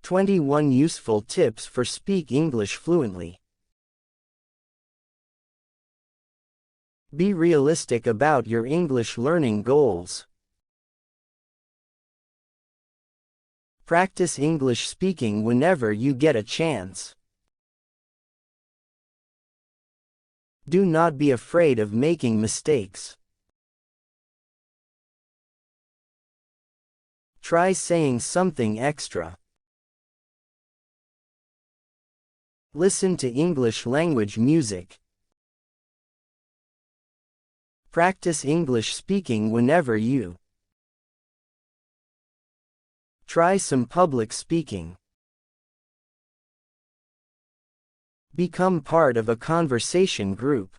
21 Useful Tips for Speak English Fluently. Be realistic about your English learning goals. Practice English speaking whenever you get a chance. Do not be afraid of making mistakes. Try saying something extra. Listen to English language music. Practice English speaking whenever you try some public speaking. Become part of a conversation group.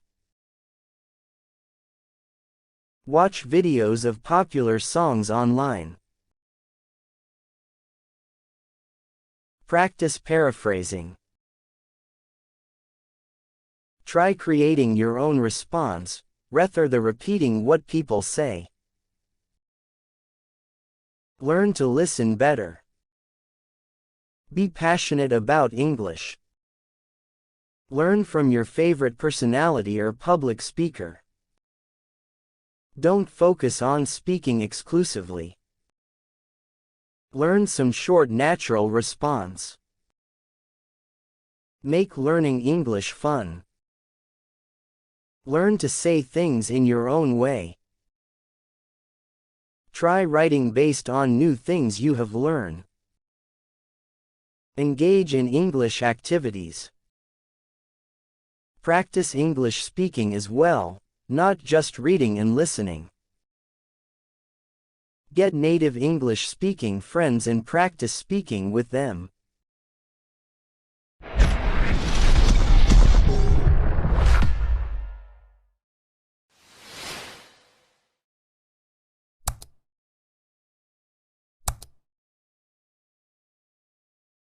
Watch videos of popular songs online. Practice paraphrasing. Try creating your own response, rather than repeating what people say. Learn to listen better. Be passionate about English. Learn from your favorite personality or public speaker. Don't focus on speaking exclusively. Learn some short natural response. Make learning English fun. Learn to say things in your own way. Try writing based on new things you have learned. Engage in English activities. Practice English speaking as well, not just reading and listening. Get native English speaking friends and practice speaking with them.